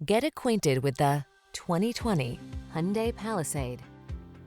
Get acquainted with the 2020 Hyundai Palisade.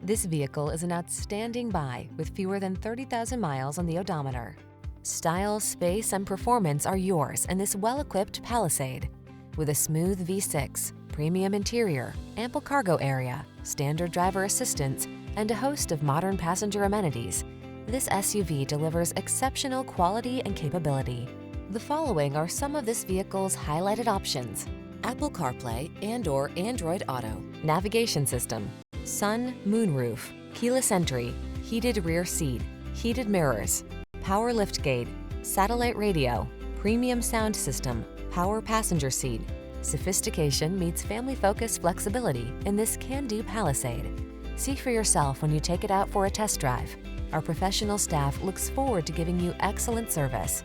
This vehicle is an outstanding buy with fewer than 30,000 miles on the odometer. Style, space, and performance are yours in this well-equipped Palisade. With a smooth V6, premium interior, ample cargo area, standard driver assistance, and a host of modern passenger amenities, this SUV delivers exceptional quality and capability. The following are some of this vehicle's highlighted options: Apple CarPlay and/or Android Auto, navigation system, sun, moonroof, keyless entry, heated rear seat, heated mirrors, power liftgate, satellite radio, premium sound system, power passenger seat. Sophistication meets family-focused flexibility in this can-do Palisade. See for yourself when you take it out for a test drive. Our professional staff looks forward to giving you excellent service.